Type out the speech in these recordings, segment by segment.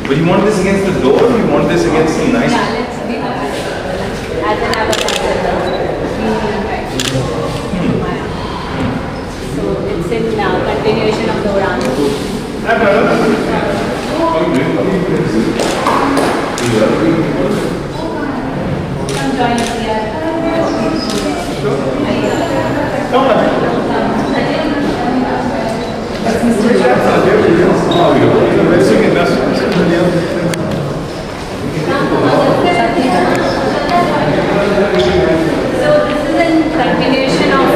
But you want this against the door, or you want this against the nice? Yeah, let's be honest. As an avatar, so it's in continuation of the Udan. Come join us here. So this is in continuation of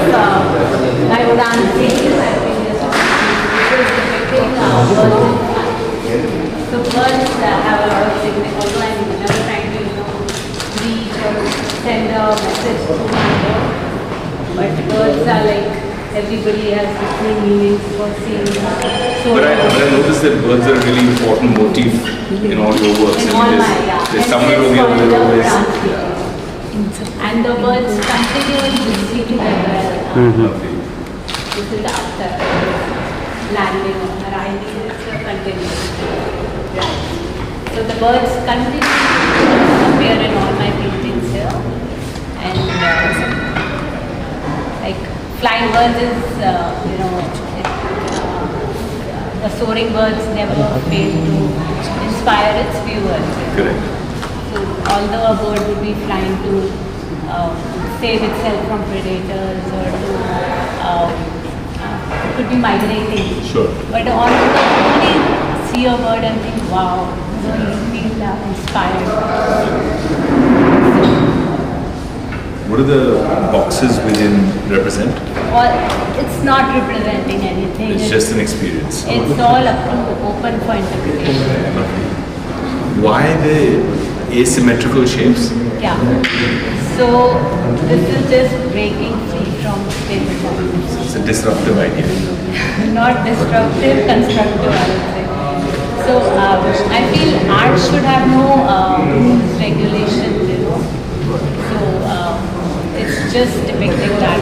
my Udan series. I think this is depicting birds. So birds have a lot of significance. Although I'm never trying to, reach or send a message to my bird, but birds are like everybody has different meanings for seeing. So But I noticed that birds are a really important motif in all your works. in I all mean, my there's somewhere over here where there always. and the birds continue in this series as well. Lovely. This is after landing or arriving, it's a continuation. So the birds continue to appear in all my paintings here, and like flying birds is, the soaring birds never fail to inspire its viewers. Correct. So although a bird would be flying to save itself from predators or to could be migrating. Sure. But only see a bird and think, wow, you feel inspired. What do the boxes within represent? Or it's not representing anything. It's just an experience. It's all up to open for interpretation. Why the asymmetrical shapes? Yeah. So this is just breaking free from stereotypes. It's a disruptive idea. Not destructive, constructive, I would say. So I feel art should have no rules, regulations, So it's just depicting that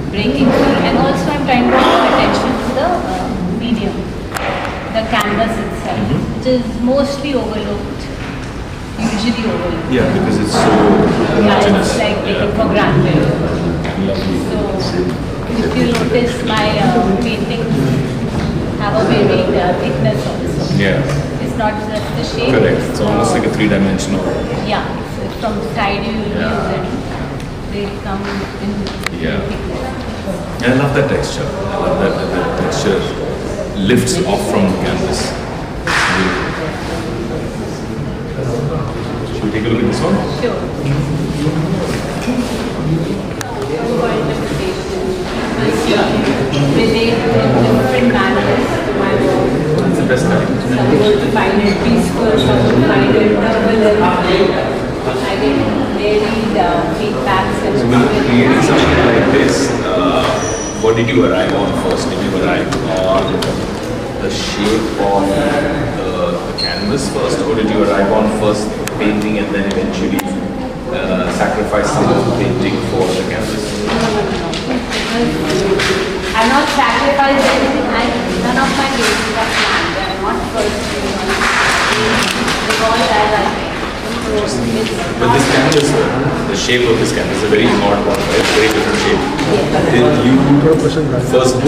breaking free, and also I'm trying to draw attention to the medium, the canvas itself, which is mostly overlooked, usually overlooked. Yeah, because it's so Yeah, homogeneous. it's like taken for granted. Lovely. So if you notice, my paintings have a varied thickness also. Yeah, It's not just the shape. correct. It's almost like a three-dimensional. Yeah, so from the side you use Yeah. it, they come in Yeah. thickness. And I love that texture. I love that the texture lifts off from the canvas. It's beautiful. Should we take a look at this one? Sure. For interpretation, relate in different manners to my work. It's the best kind. Some would find it peaceful, some would find it turbulent. I get varied feedbacks and So when creating something like this, what did you arrive on first? Did you arrive on the shape of the canvas first, or did you arrive on first painting and then eventually sacrificing the painting for the canvas? I'm not sacrificed anything. None of my paintings are planned. They are not first because as I make. But this canvas, the shape of this canvas is a very odd one, right? Very different shape. Did you first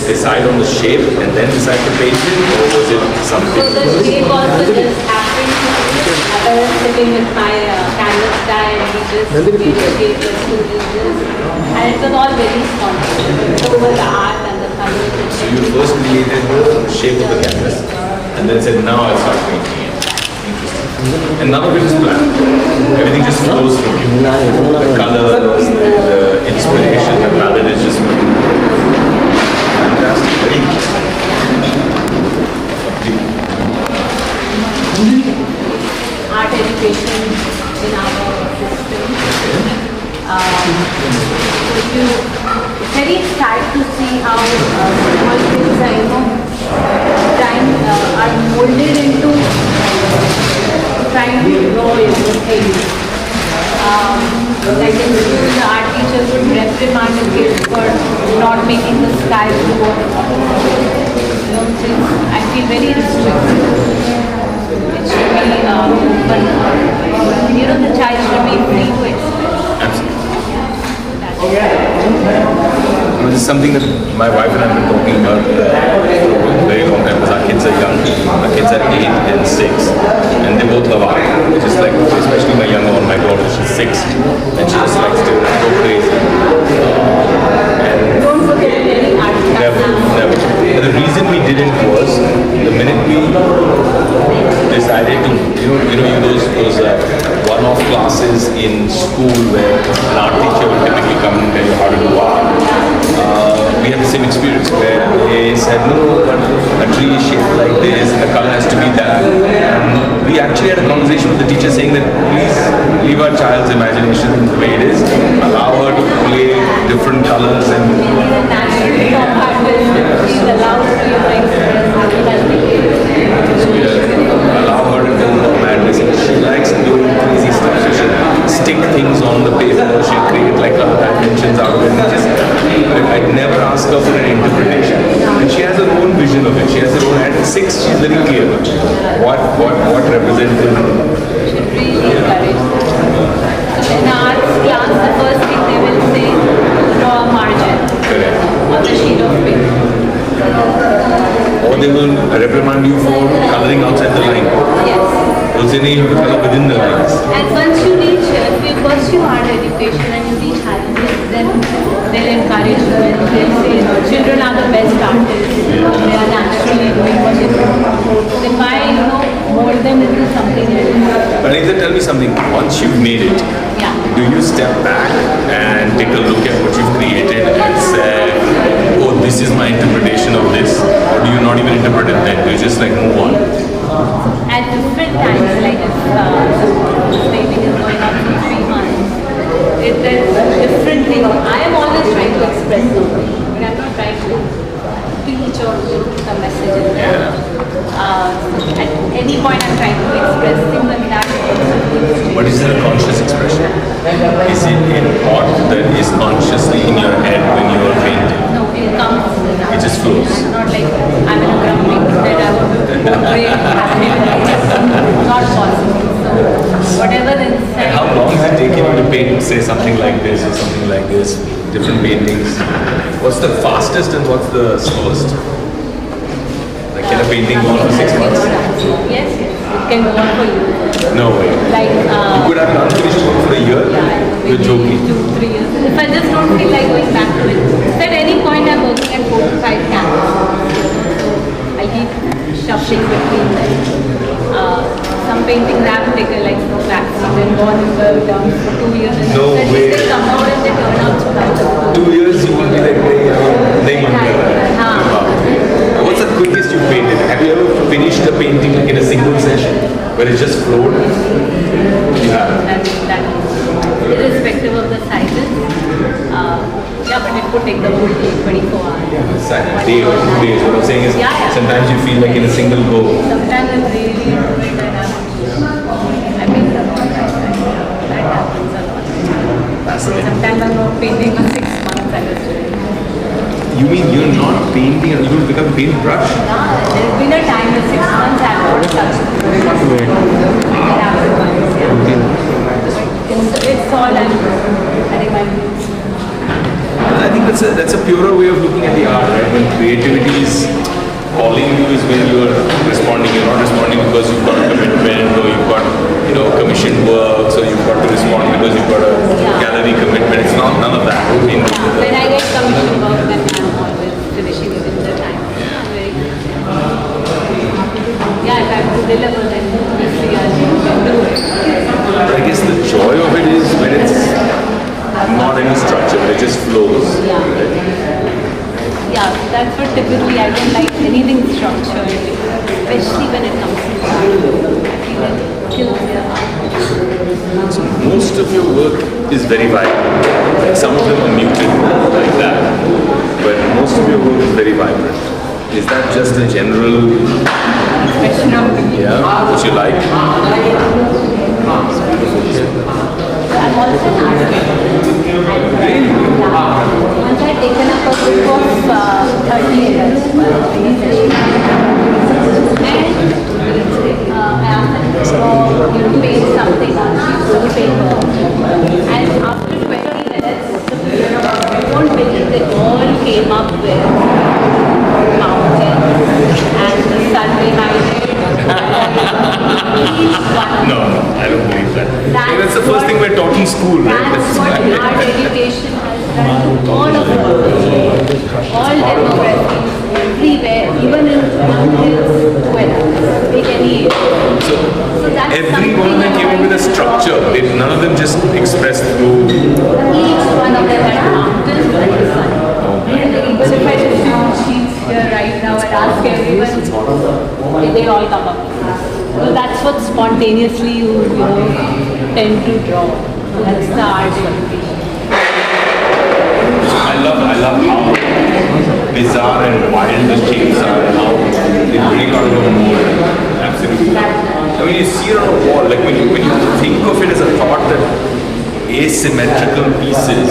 decide on the shape and then decide to paint it, or was it So something? the shape also just happened. I was sitting with my canvas die and we just made a shape just to do this. And it was all very spontaneous. So was the art and the colors. So you first created the shape of the canvas and then said, now I'll start painting it. Interesting. And none of it is planned. Everything just flows from you. The colors, the inspiration, the palette is just fantastic. Very Art education in our system. It's very sad to see how small things are, are molded into trying to grow into things. like in school, the art teacher would reprimand the kids for not making the sky blue. You know, since I feel very restricted. It should be, but you know, the child should be free to express. Absolutely. That's This is something that my wife and I have been talking about for a very long time because our kids are young. Our kids are 8 and 6 and they both love art. It's just like, especially my younger one, my daughter, she's 6 and she just likes to go crazy. And Don't forget any art class. never. And the reason we didn't was the minute we decided to, those one-off classes in school where an art teacher will typically come and tell you how to do art. We had the same experience where they said, no, but a tree is shaped like this, the color has to be that. And we actually had a conversation with the teacher saying that please leave our child's imagination the way it is, allow her to play different colors and Naturally, top artist, she's allowed to be like allow her to do her madness. And she likes doing crazy stuff. So she'll stick things on the paper, she'll create like other dimensions out of it. I'd never ask her for an interpretation. And she has her own vision of it. She has her own, at 6 she's very clear what represents it. should really encourage. So in arts class, the first thing they will say, draw a margin Correct. on the sheet of paper. Or they will reprimand you for coloring outside the line. Yes. They'll say, no, you have to color within the lines. And once you reach, if you pursue art education and you reach higher, then they'll encourage you and they'll say, children are the best artists. They are naturally doing what they do. Then why, mold them into something else? But Anita, tell me something. Once you've made it, Yeah. do you step back and take a look at what you've created and say, oh, this is my interpretation of this? Or do you not even interpret it then? Do you just like move on? At different times, like if the painting is going on for 3 months, it is different thing. I am always trying to express something, but I'm not trying to teach or some messages. At any point, I'm trying to express things, and that also But is there a conscious expression? Is it in thought that is consciously in your head when you are painting? no, it comes. It just flows. I'm not like I'm in a grumpy that I want to portray happiness. Not possible. So whatever inside. How long does it take you to paint, say, something like this or something like this? Different paintings. What's the fastest and what's the slowest? Like, can a painting go on for 6 months? Yes, it can go on for years. No way. Like, You could have unfinished work for a year? You're maybe joking. 2-3 years. If I just don't feel like going back to it. So at any point I'm working at 4 to 5 canvases. So I keep shuffling between them. Some paintings I've taken like no vaccine and gone in the dump for 2 years. And No then way. they come out and they turn out so nice. 2 years you will be like, nahi man kar raha hai. हाँ. Wow. What's the quickest you painted? Have you ever finished a painting like in a single session where it just flowed? You have. That irrespective of the sizes. Yeah, but it could take the whole day, 24 hours. A day or 2 days. What I'm saying is Yeah, yeah. sometimes you feel like in a single go. Sometimes it's really different and I paint a lot. That happens a lot. Sometimes I'm not painting for 6 months at a stretch. You mean you're not painting and you don't pick up a paintbrush? There's been a time in 6 months I've not touched it. It happens once, yeah. It's all I think my I think that's a purer way of looking at the art, right? When creativity is calling you is when you're responding. You're not responding because you've got a commitment or you've got, commissioned work, so you've got to respond because you've got a gallery commitment. It's not none of that. when I get commission work, then I'm always finishing it in the time. I'm very if I have to deliver, then obviously I'll do it. But I guess the joy of it is when it's not any structure, but it just flows. Yeah, that's what typically I don't like anything structured, especially when it comes to art. I feel it kills the art. So most of your work is very vibrant. Like some of them are muted like that, but most of your work is very vibrant. Is that just a general, Question of what you like? I I'm also an artist. Really? Once I had taken up a group of 30 years. And I asked them to paint something on sheets of paper. And after 20 minutes, I won't believe they all came up with mountains and the sun behind it. Each one. No, I don't believe that. That's the first what- thing we're taught in school, right? That's what art education has done to all of us. All demographics, everywhere, even in mountains, well, big any age. So that's every one of them something came up with a structure. None of them just expressed through. Each one of them had mountains and the sun. But if I just show sheets here right now and ask everyone, they all come up. So that's what spontaneously you tend to draw. That's the art education. I love how bizarre and wild the shapes are and how they break out of a mold. Absolutely. I mean, you see it on a wall, like when you think of it as a thought that asymmetrical pieces,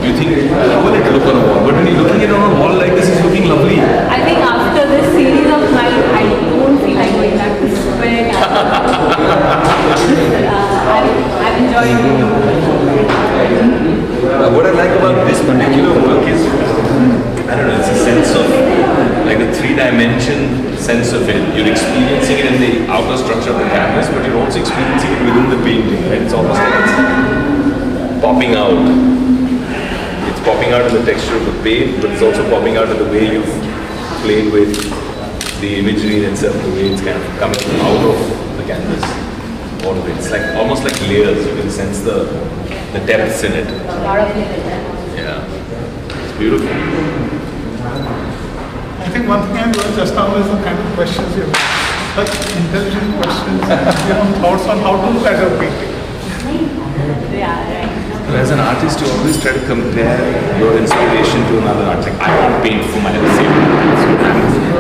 you think, how will it look on a wall? But when you're looking at it on a wall like this, it's looking lovely. I think after this series of mine, I don't feel like going back to square. I've enjoyed it. What I like about this particular work is, I don't know, it's a sense of, like the three-dimension sense of it. You're experiencing it in the outer structure of the canvas, but you're also experiencing it within the painting, right? It's almost like it's popping out. It's popping out in the texture of the paint, but it's also popping out in the way you've played with the imagery itself, the way it's kind of coming out of the canvas. All of it. It's like almost like layers. You can sense the depths in it. A lot of it. Yeah. It's beautiful. I think one thing I learned just now is the kind of questions you have. Such intelligent questions, thoughts on how to look at a painting. Yeah, right. As an artist, you always try to compare your inspiration to another art. Like, I can't paint for my sake.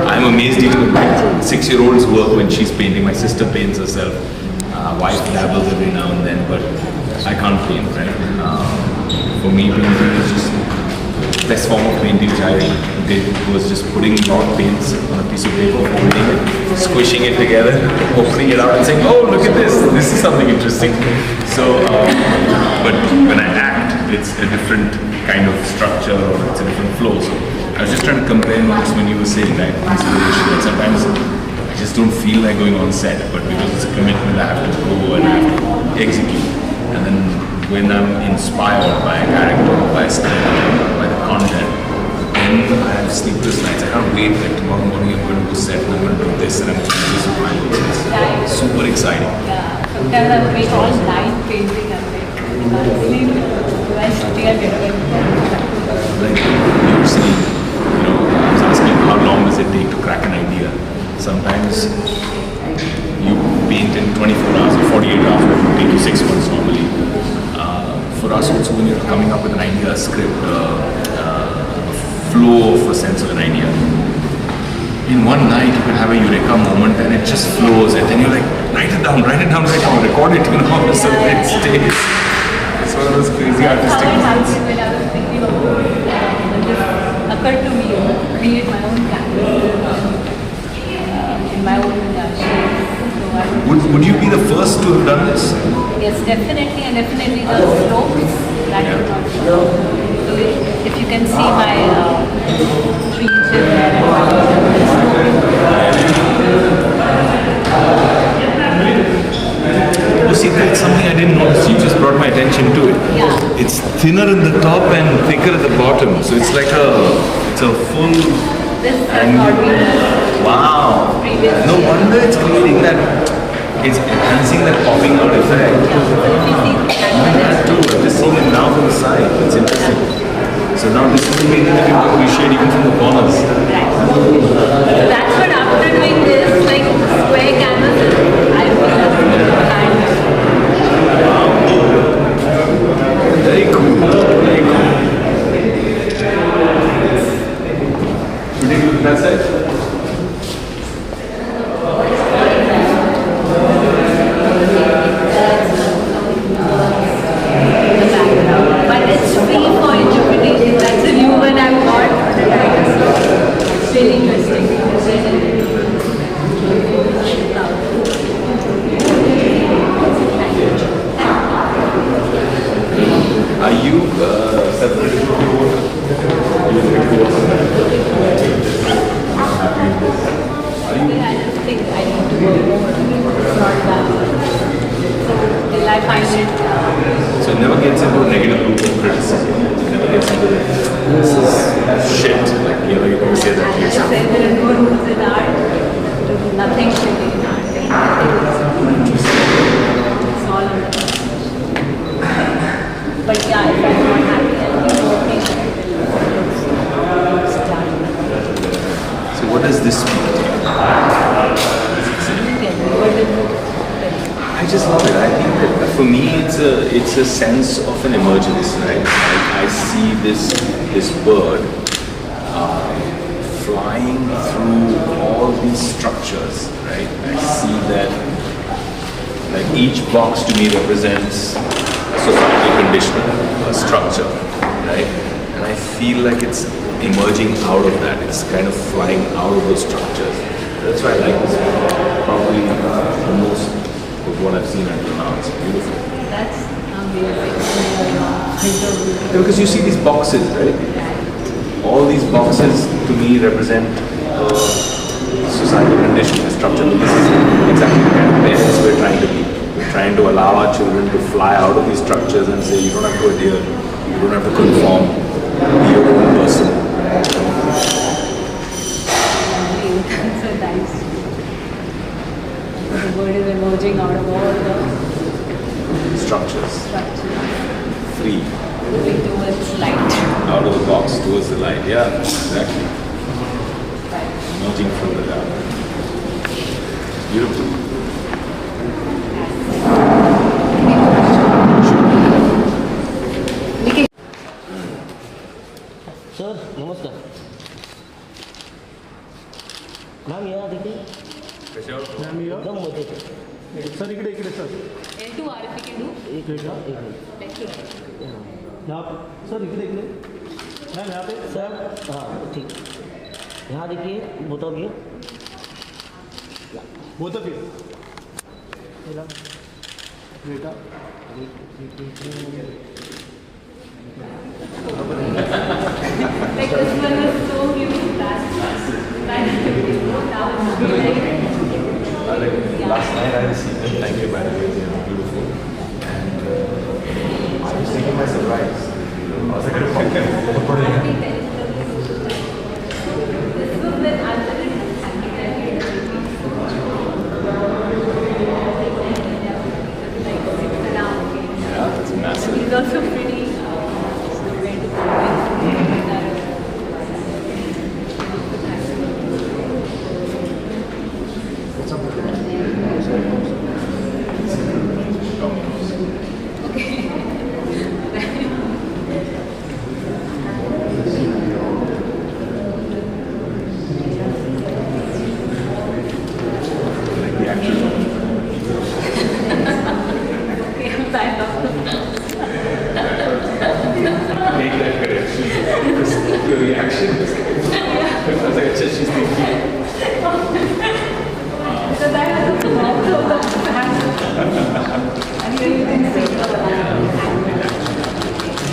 I'm amazed even at 6-year-old's work when she's painting. My sister paints herself. Wife dabbles every now and then, but I can't paint, right? For me, painting is just the best form of painting which I did was just putting raw paints on a piece of paper, folding it, squishing it together, opening it out and saying, oh, look at this. This is something interesting. So, but when I act, it's a different kind of structure or it's a different flow. So I was just trying to compare notes when you were saying that inspiration. And sometimes I just don't feel like going on set, but because it's a commitment, I have to go and I have to execute. And then when I'm inspired by a character, by a script, by the content, then I have sleepless nights. I can't wait that tomorrow morning I'm going to go set and I'm going to do this and I'm going to do this with my notes. It's super exciting. Yeah. Sometimes I'm awake all night painting. I'm like, I can't sleep. I still get away. Like you were saying, I was asking how long does it take to crack an idea? Sometimes you paint in 24 hours or 48 hours, but it will take you 6 months normally. For us also, when you're coming up with an idea, a script, a flow of a sense of an idea, in one night you can have a eureka moment and it just flows and then you're like, write it down, record it, so it stays. It's one of those crazy artistic How it moments. happened when I was thinking of it just occurred to me, create my own canvas in my own shapes. So Would you be the first to have done this? yes, definitely, and definitely the slopes that are not so if you can see my trees in there. Oh, see, that's something I didn't notice. You just brought my attention to it. Yeah. It's thinner in the top and thicker at the bottom. So it's like it's a full. This has not been Wow. previous. No wonder it's creating that. It's enhancing that popping out effect. So if you see the canvas, That too. I've just seen it now from the side. It's interesting. So now this is the painting that you can appreciate even from the corners. right. So that's what after doing this, like square canvases, I was just behind. Very cool. Very cool. Should you look that side? I just think I need to work more. It's not that. So till I find it, So it never gets into a negative loop of criticism. It never gets into this is shit. Like, you know, you can say that. I just say there are no rules in art. Nothing should be in art. It's all on the But yeah, if I'm not happy, I'll keep working. It's done. So what does this mean? What is it? I just love it. I think that for me it's a sense of an emergence, right? I see this bird flying through all these structures, right? I see that like each box to me represents a societal condition, a structure, right? And I feel like it's emerging out of that. It's kind of flying out of those structures. That's why I like this. Probably the most of what I've seen until now. It's beautiful. That's amazing. Yeah, because you see these boxes, right? All these boxes to me represent societal condition, a structure. This is exactly the kind of parents we're trying to be. We're trying to allow our children to fly out of these structures and say, you don't have to adhere, you don't have to conform, be your own person. So nice. The word is emerging out of all the Structures, structure, free, moving towards light. out of the box towards the light. Yeah, exactly. Emerging from the dark. Beautiful. Sir नमस्कार ma'am या तिथे एकदम मजेत sir इकडे sir L2 R if you can do. एक minute एक minute Left to right. यहाँ sir इकडे मैम यहाँ पे सर हाँ ठीक यहाँ देखिए both of you both of you बेटा Like this one was so cute. That's now Last night I received them. Thank you, by the way. They are beautiful. And I was taking my surprise. I was like, This was when I was in yeah, that's massive. He's also pretty Like the actual take that correction. Your reaction was I was like, she's thinking. Because I had to walk through the back. And then you can see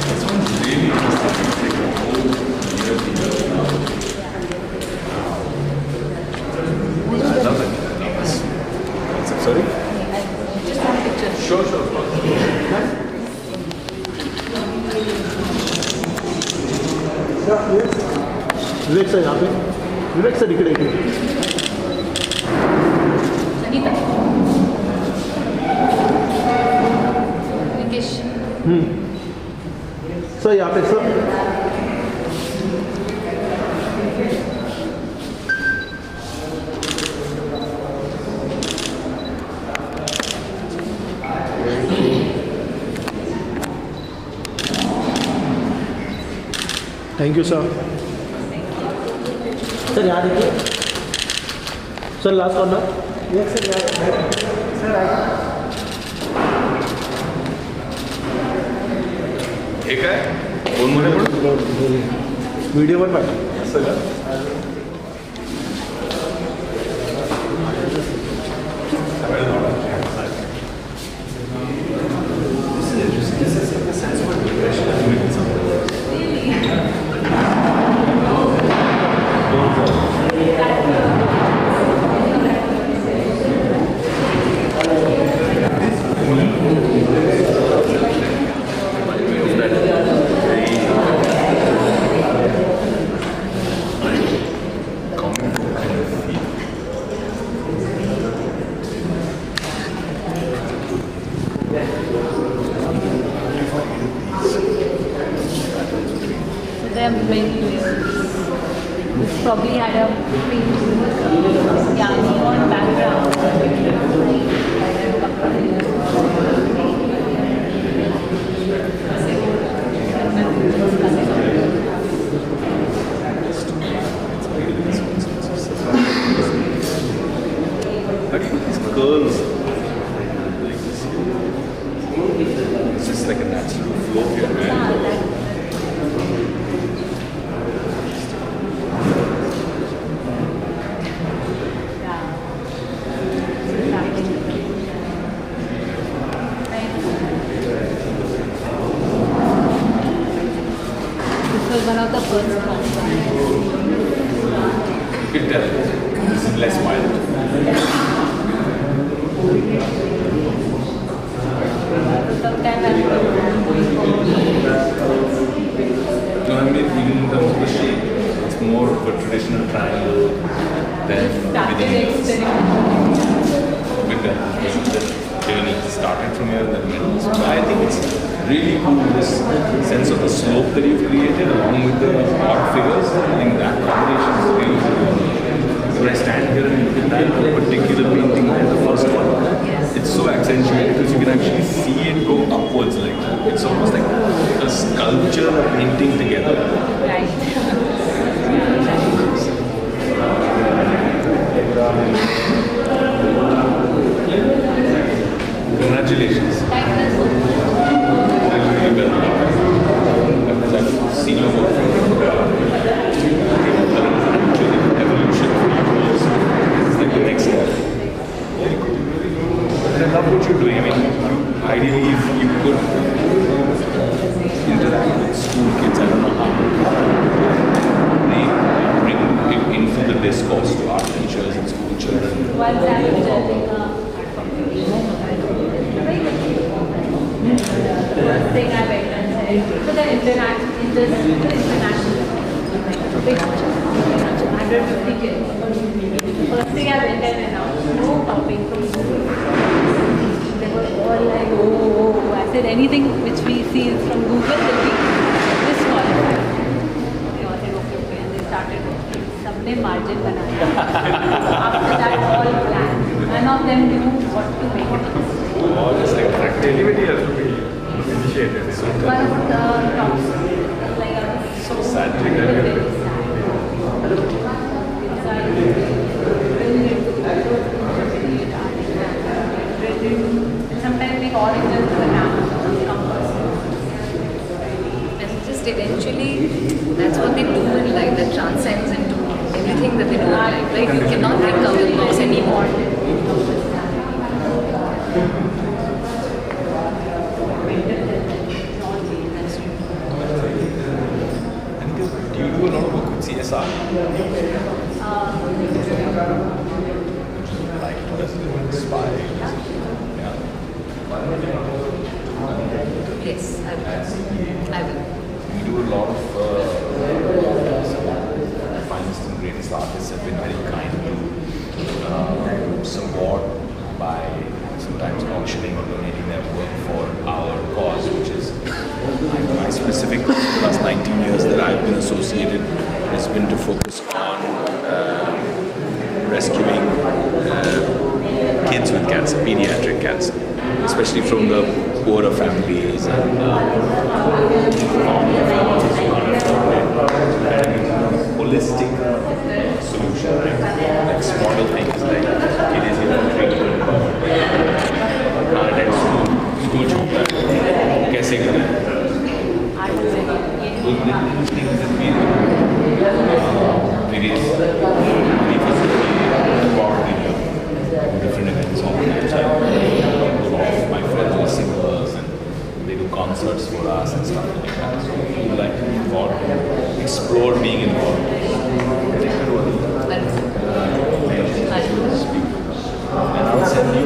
This one's really interesting. It's like a whole I love it. I love this. Sorry? just one picture. Sure, sure. Of course. Vivek sir यहाँ पे विवेक sir इकडे Sangeeta. Vikesh. Sir यहाँ पे sir thank you sir sir यहाँ देखिए sir last corner एक sir हे काय फोनमध्ये पण व्हिडिओवर पाठव असं का This is like a sense of depression. there are many layers. This probably had a pink, neon background. Again, these curls, like this. It's just like a natural flow here, man. This was one of the first ones. You can tell this is less wild. Sometimes I No, I mean, even in terms of the shape, it's more of a traditional triangle than started anything else. experimenting. With the journey started from here in the middle. So I think it's really cool, this sense of the slope that you've created along with the odd figures. I think that combination is really cool. When I stand here and look at that particular painting there, the first one, it's so accentuated because you can actually see it go upwards like that. It's almost like a sculpture and a painting together. Right. Congratulations. Thank you so much. Really well. Because I've seen your work from actually evolution for you also. It's like the next step. Very cool. And I love what you're doing. I mean, ideally, if you could interact with school kids, I don't know how they bring it into the discourse to art teachers and school children. Once I was doing the first thing I went and said, for the international, big 150 kids. First thing I went and announced, no copying from Google. They were all like, oh. I said, anything which we see is from Google will be disqualified. They all said, okay. And they started working. सबने margin बनाया. After that, all planned. None of them knew what to make. Or just like activity has to be initiated. So One of the tops, like I was so sad to hear. very sad. So I really create art. And sometimes make oranges to the campus. And just eventually, that's what they do in life, that transcends into everything that they do in life. Right? You cannot think out of the box anymore. And do you do a lot of work with CSR? Like, does it inspire you? Yeah. Yes, I will. I will. We do a lot of the finest and greatest artists have been very kind to support by sometimes auctioning or donating their work for our cause, which is my specific for the last 19 years that I've been associated has been to focus on rescuing kids with cancer, pediatric cancer, especially from the poorer families and holistic solution, right? Like smaller things like it is here for treatment, and school children, कैसे करें? Those little things that we do, various different events all the time. A lot of my friends are singers and they do concerts for us and stuff like that. So we would like to be involved, explore being involved. And I'll send you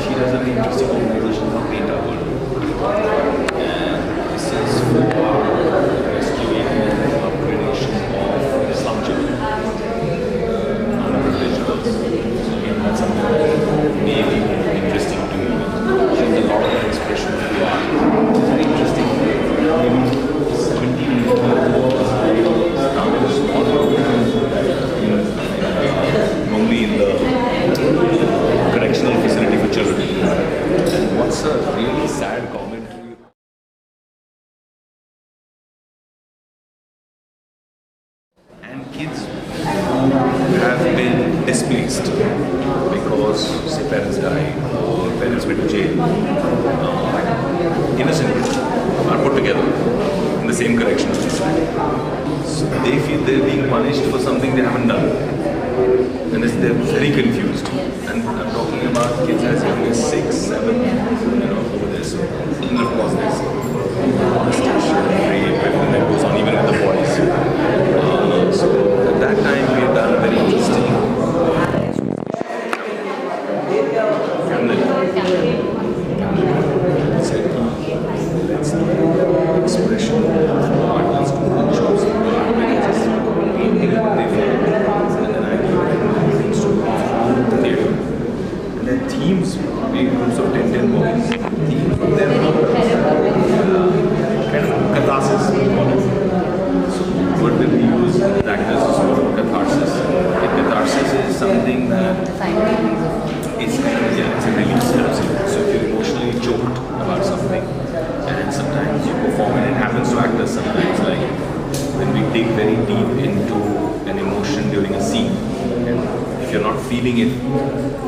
she does an interesting organization called Paint Our World. And this is for rescuing and upgradation of slum children, underprivileged girls. So again, that's something that may be interesting to you. She has a lot it's a really sad commentary. And kids who have been displaced because say parents died or parents went to jail, innocent kids are put together in the same correctional facility. So they feel they're being punished for something they haven't done, and they're very confused. And I'm talking about kids as young as 6, 7, over there. So, and of course there's molestation, rape, everything that goes on, even with the boys. So at that time we had done a very interesting said, let's look at expression of art, let's do workshops, painting and different, and then I give things to theatre. And then themes, big groups of 10 boys, themes from them, kind of catharsis. So what did we use actors for catharsis? And catharsis is something that it's kind of, it's a release. So if you're emotionally choked about something, and sometimes you perform it, it happens to actors sometimes, like when we dig very deep into an emotion during a scene, and if you're not feeling it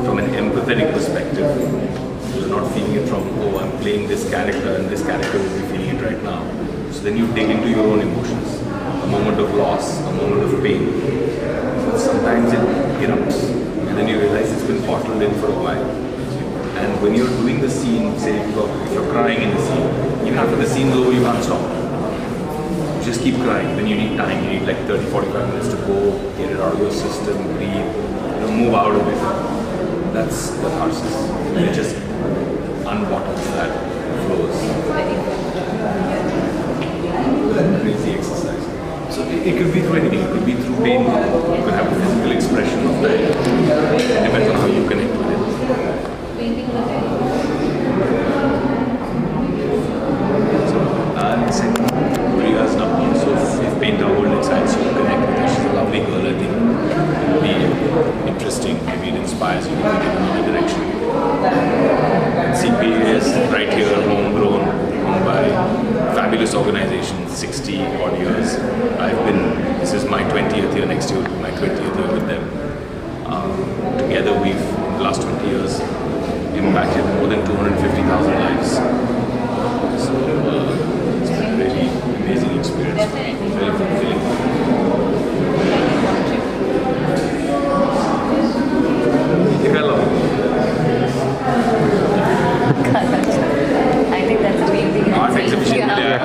from an empathetic perspective, you're not feeling it from, oh, I'm playing this character and this character will be feeling it right now. So then you dig into your own emotions, a moment of loss, a moment of pain. But sometimes it erupts, and then you realize it's been bottled in for a while. And when you're doing the scene, say if you're crying in the scene, even after the scene's over, you can't stop. You just keep crying. Then you need time, you need like 30-45 minutes to go, get it out of your system, breathe, move out of it. That's the catharsis. It just unbottles that, flows. Crazy exercise. So it could be through anything. It could be through pain. You could have a physical expression of that. It depends on how you connect with it. And second, Priya's now. So if paint our world excites you, connect with her. She's a lovely girl. I think it will be interesting. Maybe it inspires you to think in another direction. CPA is right here, homegrown, owned by fabulous organization, 60 odd years. This is my 20th year, next year will be my 20th year with them. Together we've, in the last 20 years, impacted more than 250,000 lives. So it's been a really amazing experience for me, very fulfilling. I think that's the main thing. Art exhibition, yeah.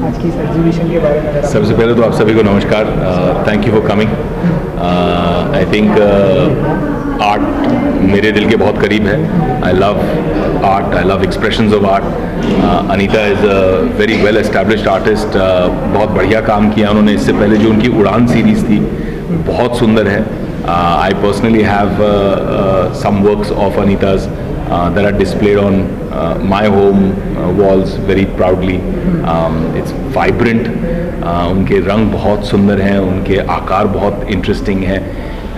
आज की इस exhibition के बारे में अगर आप सबसे पहले तो आप सभी को नमस्कार. Thank you for coming. I think art मेरे दिल के बहुत करीब है. I love art, I love expressions of art. Anita is a very well established artist. बहुत बढ़िया काम किया उन्होंने. इससे पहले जो उनकी उड़ान सीरीज़ थी बहुत सुंदर है. I personally have some works of Anita's that are displayed on my home walls very proudly. It's vibrant. उनके रंग बहुत सुंदर हैं, उनके आकार बहुत इंटरेस्टिंग है.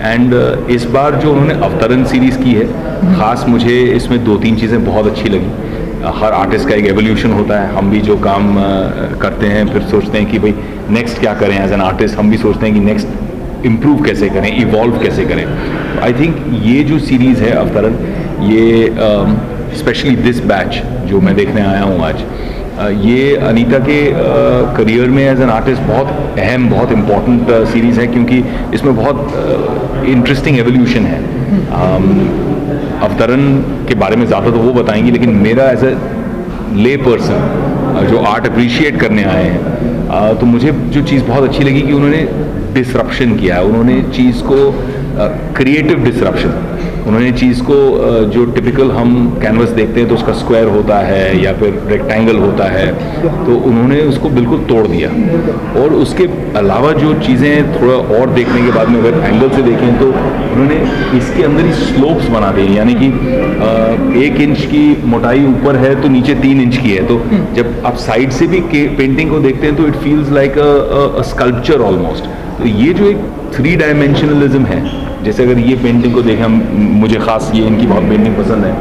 एंड इस बार जो उन्होंने अवतरण सीरीज़ की है, ख़ास मुझे इसमें 2-3 चीज़ें बहुत अच्छी लगी. हर आर्टिस्ट का एक एवोल्यूशन होता है. हम भी जो काम करते हैं फिर सोचते हैं कि भाई नेक्स्ट क्या करें. एज एन आर्टिस्ट हम भी सोचते हैं कि नेक्स्ट इम्प्रूव कैसे करें, इवॉल्व कैसे करें. आई थिंक ये जो सीरीज़ है अवतरण, ये स्पेशली दिस बैच जो मैं देखने आया हूँ आज, ये अनीता के करियर में एज एन आर्टिस्ट बहुत अहम, बहुत इम्पॉर्टेंट सीरीज़ है, क्योंकि इसमें बहुत इंटरेस्टिंग एवोल्यूशन है. अवतरण के बारे में ज़्यादा तो वो बताएंगी, लेकिन मेरा एज ए ले पर्सन जो आर्ट अप्रिशिएट करने आए हैं, तो मुझे जो चीज़ बहुत अच्छी लगी कि उन्होंने डिसरप्शन किया है. उन्होंने चीज़ को क्रिएटिव डिसरप्शन उन्होंने चीज़ को जो टिपिकल हम कैनवस देखते हैं तो उसका स्क्वायर होता है या फिर रेक्टेंगल होता है, तो उन्होंने उसको बिल्कुल तोड़ दिया। और उसके अलावा जो चीज़ें थोड़ा और देखने के बाद में अगर एंगल से देखें तो उन्होंने इसके अंदर ही स्लोप्स बना दिए, यानी कि 1 इंच की मोटाई ऊपर है तो नीचे 3 इंच की है, तो जब आप साइड से भी पेंटिंग को देखते हैं तो it feels like a sculpture almost. तो ये जो एक 3 डायमेंशनलिज्म है, जैसे अगर ये पेंटिंग को देखें हम, मुझे ख़ास ये इनकी बहुत पेंटिंग पसंद है,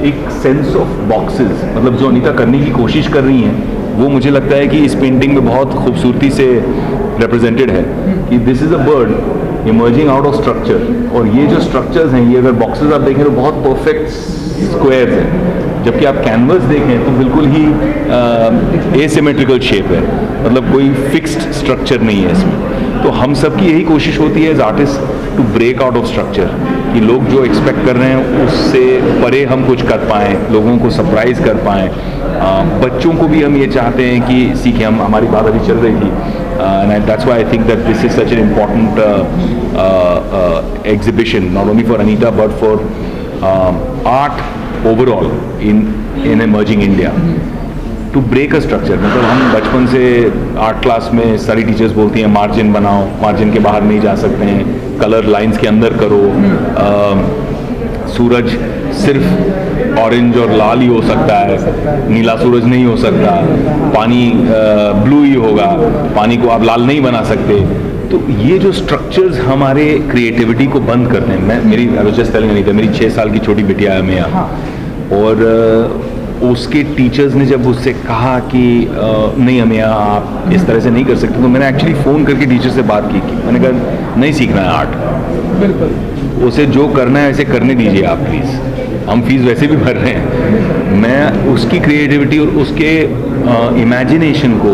एक सेंस ऑफ बॉक्सेस, मतलब जो अनीता करने की कोशिश कर रही हैं वो मुझे लगता है कि इस पेंटिंग में बहुत खूबसूरती से रिप्रेजेंटेड है कि this is a bird emerging out of structure, और ये जो स्ट्रक्चर्स हैं ये अगर बॉक्सेस आप देखें तो बहुत परफेक्ट स्क्वायर्स हैं, जबकि आप कैनवस देखें तो बिल्कुल ही एसिमेट्रिकल शेप है, मतलब कोई फिक्स्ड स्ट्रक्चर नहीं है इसमें। तो हम सब की यही कोशिश होती है as artist to break out of structure, कि लोग जो एक्सपेक्ट कर रहे हैं उससे परे हम कुछ कर पाएँ, लोगों को सरप्राइज कर पाएँ। बच्चों को भी हम ये चाहते हैं कि सीखें, हम हमारी बात अभी चल रही थी, and that's why I think that this is such an important exhibition, not only for Anita but for art overall in emerging India. To break a structure, मतलब हम बचपन से आर्ट क्लास में सारी टीचर्स बोलती हैं मार्जिन बनाओ, margin के बाहर नहीं जा सकते हैं, कलर लाइंस के अंदर करो, सूरज सिर्फ ऑरेंज और लाल ही हो सकता है, नीला सूरज नहीं हो सकता, पानी ब्लू ही होगा, पानी को आप लाल नहीं बना सकते। तो ये जो स्ट्रक्चर्स हमारे क्रिएटिविटी को बंद करते हैं, मेरी I was just telling Anita, मेरी 6 साल की छोटी बिटिया है मेरा, और उसके टीचर्स ने जब उससे कहा कि नहीं हमें आप इस तरह से नहीं कर सकते, तो मैंने एक्चुअली फ़ोन करके टीचर से बात की, मैंने कहा नहीं सीखना है आर्ट, बिल्कुल उसे जो करना है ऐसे करने दीजिए आप प्लीज़, हम फीस वैसे भी भर रहे हैं। मैं उसकी क्रिएटिविटी और उसके इमेजिनेशन को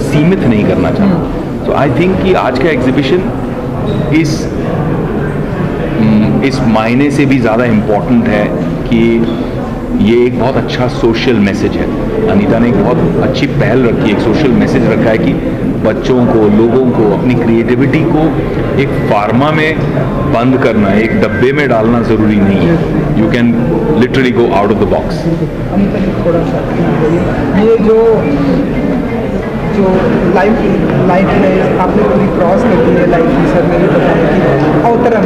सीमित नहीं करना चाहता। तो आई थिंक कि आज का एग्जीबिशन इस मायने से भी ज़्यादा इम्पोर्टेंट है कि ये एक बहुत अच्छा सोशल मैसेज है। अनीता ने एक बहुत अच्छी पहल रखी है, एक सोशल मैसेज रखा है कि बच्चों को, लोगों को अपनी क्रिएटिविटी को एक फार्मा में बंद करना, एक डब्बे में डालना ज़रूरी नहीं है। You can literally go out of the box. Anita ji थोड़ा सा ये जो लाइफ है आपने पूरी क्रॉस कर दी है, लाइफ की सर ने भी बताया कि अवतरण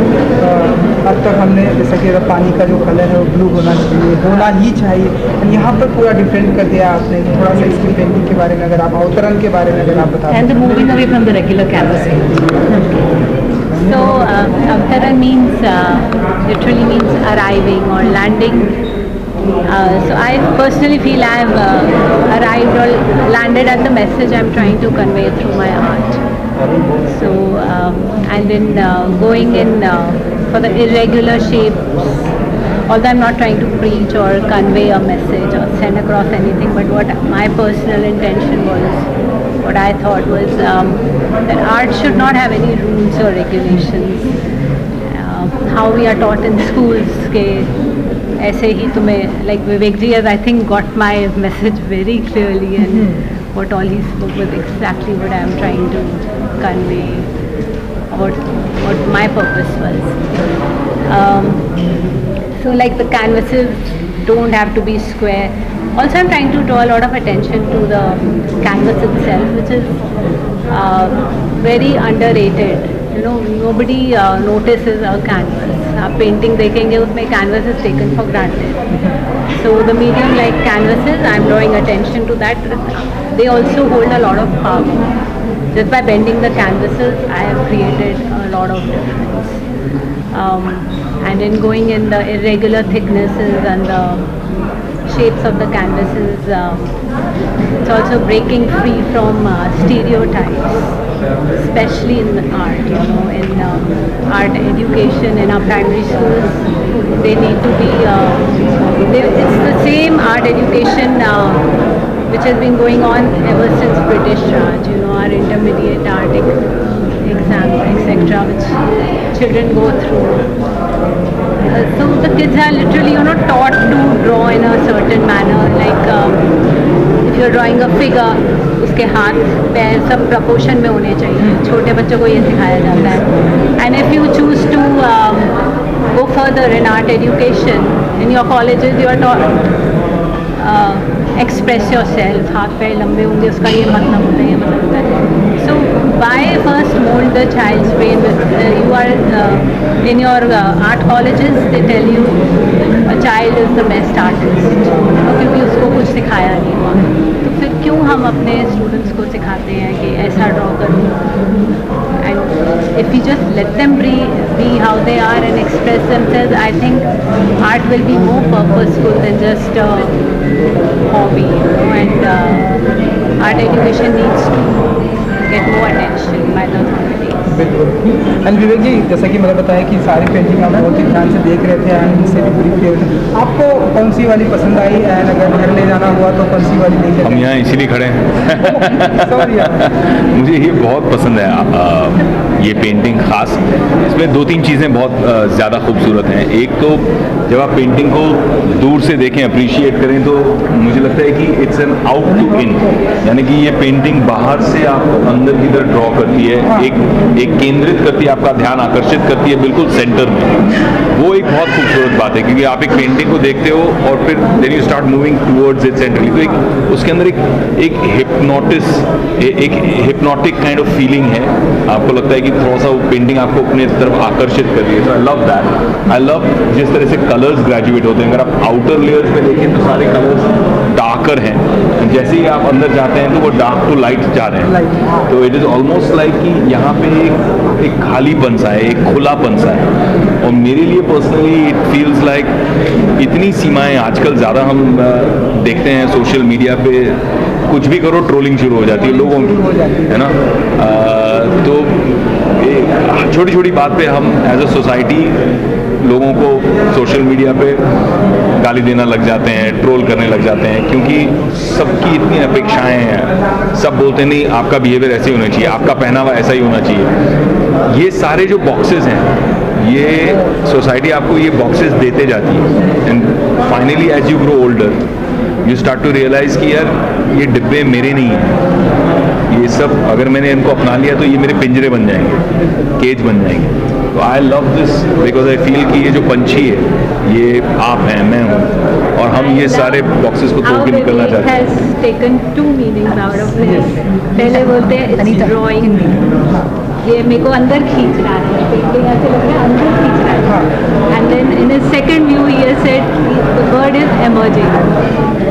अब तक हमने जैसा कि अगर पानी का जो कलर है वो ब्लू होना चाहिए, होना ही चाहिए, और यहाँ पर पूरा डिफरेंट कर दिया आपने। थोड़ा सा इसकी पेंटिंग के बारे में अगर आप अवतरण के बारे में अगर आप बता And the moving away from the regular canvas. So, Avtaran means, literally means arriving or landing. So I personally feel I have arrived or landed at the message I'm trying to convey through my art. So, and then going in for the irregular shapes, although I'm not trying to preach or convey a message or send across anything, but what my personal intention was, what I thought was that art should not have any rules or regulations. How we are taught in schools के ऐसे ही तुम्हें, like Vivek ji has I think got my message very clearly, and what all he spoke was exactly what I am trying to convey, what my purpose was. So like the canvases don't have to be square. Also I'm trying to draw a lot of attention to the canvas itself, which is very underrated. You know, nobody notices a canvas. आप painting देखेंगे उसमें canvas is taken for granted. So the medium like canvases, I'm drawing attention to that. They also hold a lot of power. Just by bending the canvases, I have created a lot of difference. And in going in the irregular thicknesses and the shapes of the canvases, it's also breaking free from stereotypes, especially in the art, you know, in art education in our primary schools. They need to be, it's the same art education which has been going on ever since British Raj, you know, our intermediate art exam, etc., which children go through. So the kids are literally, you know, taught to draw in a certain manner, like if you're drawing a figure, उसके हाथ पैर सब proportion में होने चाहिए, छोटे बच्चों को ये सिखाया जाता है. And if you choose to go further in art education, in your colleges you are taught express yourself, हाथ पैर लंबे होंगे उसका ये मतलब होता है, ये मतलब होता है. So why first mold the child's brain? You are in your art colleges, they tell you a child is the best artist, क्योंकि उसको कुछ सिखाया नहीं हुआ. तो फिर क्यों हम अपने स्टूडेंट्स को सिखाते हैं कि ऐसा ड्रॉ करो? And if we just let them be how they are and express themselves, I think art will be more purposeful than just a hobby. And art education needs to get more attention by the authorities. बिल्कुल. And विवेक जी, जैसा कि मैंने बताया कि सारी painting आप बहुत ही ध्यान से देख रहे थे एंड इनसे भी पूरी फेवरेट. आपको कौन सी वाली पसंद आई एंड अगर घर ले जाना हुआ तो कौन सी वाली लेंगे? हम यहाँ इसीलिए खड़े हैं. सॉरी मुझे ये बहुत पसंद है, ये पेंटिंग खास. इसमें दो तीन चीज़ें बहुत ज़्यादा खूबसूरत हैं. एक तो जब आप पेंटिंग को दूर से देखें, अप्रिशिएट करें, तो मुझे लगता है कि इट्स एन आउट टू इन, यानी कि ये पेंटिंग बाहर से आपको अंदर की तरफ ड्रॉ करती है, एक केंद्रित करती है, आपका ध्यान आकर्षित करती है बिल्कुल सेंटर में. वो एक बहुत खूबसूरत बात है, क्योंकि आप एक पेंटिंग को देखते हो और फिर then you start moving towards it centrally. तो एक उसके अंदर एक हिप्नोटिक काइंड ऑफ फीलिंग है. आपको लगता है कि थोड़ा सा वो पेंटिंग आपको अपने तरफ आकर्षित कर रही है. तो I love that. I love जिस तरह से कलर्स ग्रेजुएट होते हैं. अगर आप आउटर लेयर्स पे देखें तो सारे कलर्स डार्कर हैं, जैसे ही आप अंदर जाते हैं तो वो डार्क टू लाइट जा रहे हैं. तो इट इज़ ऑलमोस्ट लाइक कि यहाँ पे एक खालीपन सा है, एक खुलापन सा है. और मेरे लिए पर्सनली इट फील्स लाइक इतनी सीमाएं आजकल ज़्यादा हम देखते हैं सोशल मीडिया पे, कुछ भी करो ट्रोलिंग शुरू हो जाती है लोगों की, है ना. तो छोटी छोटी बात पे हम एज अ सोसाइटी लोगों को सोशल मीडिया पे गाली देना लग जाते हैं, ट्रोल करने लग जाते हैं, क्योंकि सबकी इतनी अपेक्षाएं हैं. सब बोलते नहीं आपका बिहेवियर ऐसे ही होना चाहिए, आपका पहनावा ऐसा ही होना चाहिए. ये सारे जो बॉक्सेस हैं, ये सोसाइटी आपको ये बॉक्सेस देते जाती है. And finally as you grow older you start to realize कि यार ये डिब्बे मेरे नहीं हैं, ये सब अगर मैंने इनको अपना लिया तो ये मेरे पिंजरे बन जाएंगे, केज बन जाएंगे. तो I love this because I feel कि ये जो पंछी है ये आप हैं, मैं हूँ, और हम ये सारे बॉक्सेस को तोड़ के निकलना चाहते हैं. has taken two meanings out of this. पहले बोलते हैं it's drawing, ये मेरे को अंदर खींच रहा है, पेंटिंग ऐसे लग रहा है अंदर खींच रहा है. And then in his second view he has said the bird is emerging,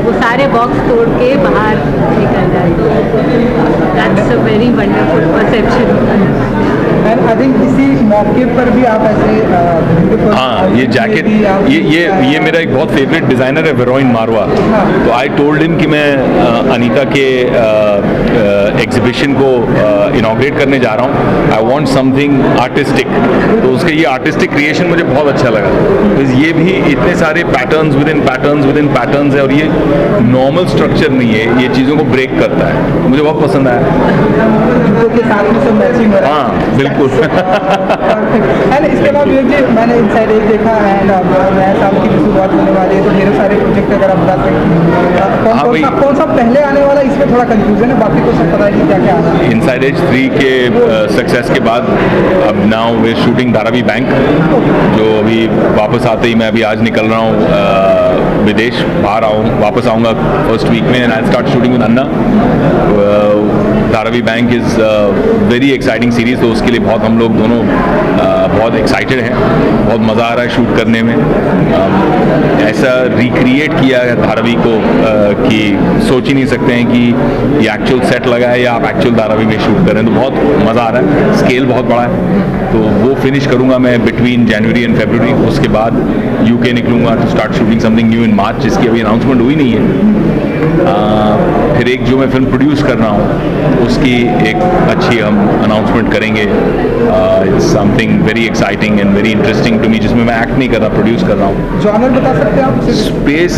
वो सारे बॉक्स तोड़ के बाहर निकल जाए. तो that's a very wonderful perception. And I think इसी मौके पर भी आप ऐसे हाँ, ये जैकेट, ये मेरा एक बहुत फेवरेट डिज़ाइनर है, वेरोइन मारवा. तो आई टोल्ड हिम कि मैं अनीता के एग्जीबिशन को इनॉग्रेट करने जा रहा हूँ. I want something artistic. तो उसके ये आर्टिस्टिक क्रिएशन मुझे बहुत अच्छा लगा. तो ये भी इतने सारे पैटर्न्स विद इन पैटर्न्स है, और ये नॉर्मल स्ट्रक्चर नहीं है, ये चीज़ों को ब्रेक करता है. मुझे बहुत पसंद आया. हाँ बिल्कुल. एंड इसके बाद मैंने इनसाइड एज देखा एंड नया साल की शुरुआत होने वाली है, तो ढेर सारे प्रोजेक्ट अगर आप बता सकते कौन सा पहले आने वाला, इसमें थोड़ा कंफ्यूजन है, बाकी तो सब पता है कि क्या क्या आना है. इनसाइड एज 3 के सक्सेस के बाद अब नाउ वे शूटिंग धारावी बैंक, जो अभी वापस आते ही मैं अभी आज निकल रहा हूँ विदेश, बाहर वापस आऊँगा फर्स्ट वीक में, and I start shooting with Anna. Dharavi bank is very exciting series. तो उसके लिए बहुत हम लोग दोनों बहुत एक्साइटेड हैं. बहुत मज़ा आ रहा है शूट करने में. ऐसा रिक्रिएट किया है धारावी को कि सोच ही नहीं सकते हैं कि ये एक्चुअल सेट लगा है या आप एक्चुअल धारावी में शूट कर रहे हैं. तो बहुत मज़ा आ रहा है. स्केल बहुत बड़ा है. तो वो फिनिश करूँगा मैं बिटवीन जनवरी एंड फरवरी. उसके बाद UK निकलूँगा to start shooting something new in March, जिसकी अभी अनाउंसमेंट हुई नहीं है. फिर एक जो मैं फिल्म प्रोड्यूस कर रहा हूँ उसकी एक अच्छी हम अनाउंसमेंट करेंगे. It's something very exciting and very interesting to me, जिसमें मैं एक्ट नहीं कर रहा, प्रोड्यूस कर रहा हूँ. जॉनर बता सकते हैं आप? स्पेस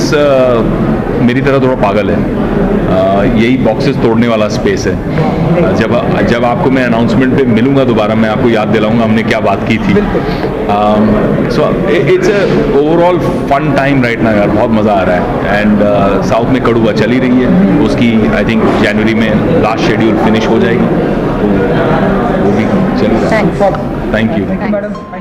मेरी तरह थोड़ा पागल है. यही बॉक्सेस तोड़ने वाला स्पेस है. जब आपको मैं अनाउंसमेंट पे मिलूंगा दोबारा, मैं आपको याद दिलाऊंगा हमने क्या बात की थी. So it's a overall fun time right ना यार. बहुत मज़ा आ रहा है. एंड साउथ में कड़ुआ चली रही है, उसकी आई थिंक जनवरी में लास्ट शेड्यूल फिनिश हो जाएगी. तो वो भी चल रहा है. Thank you madam.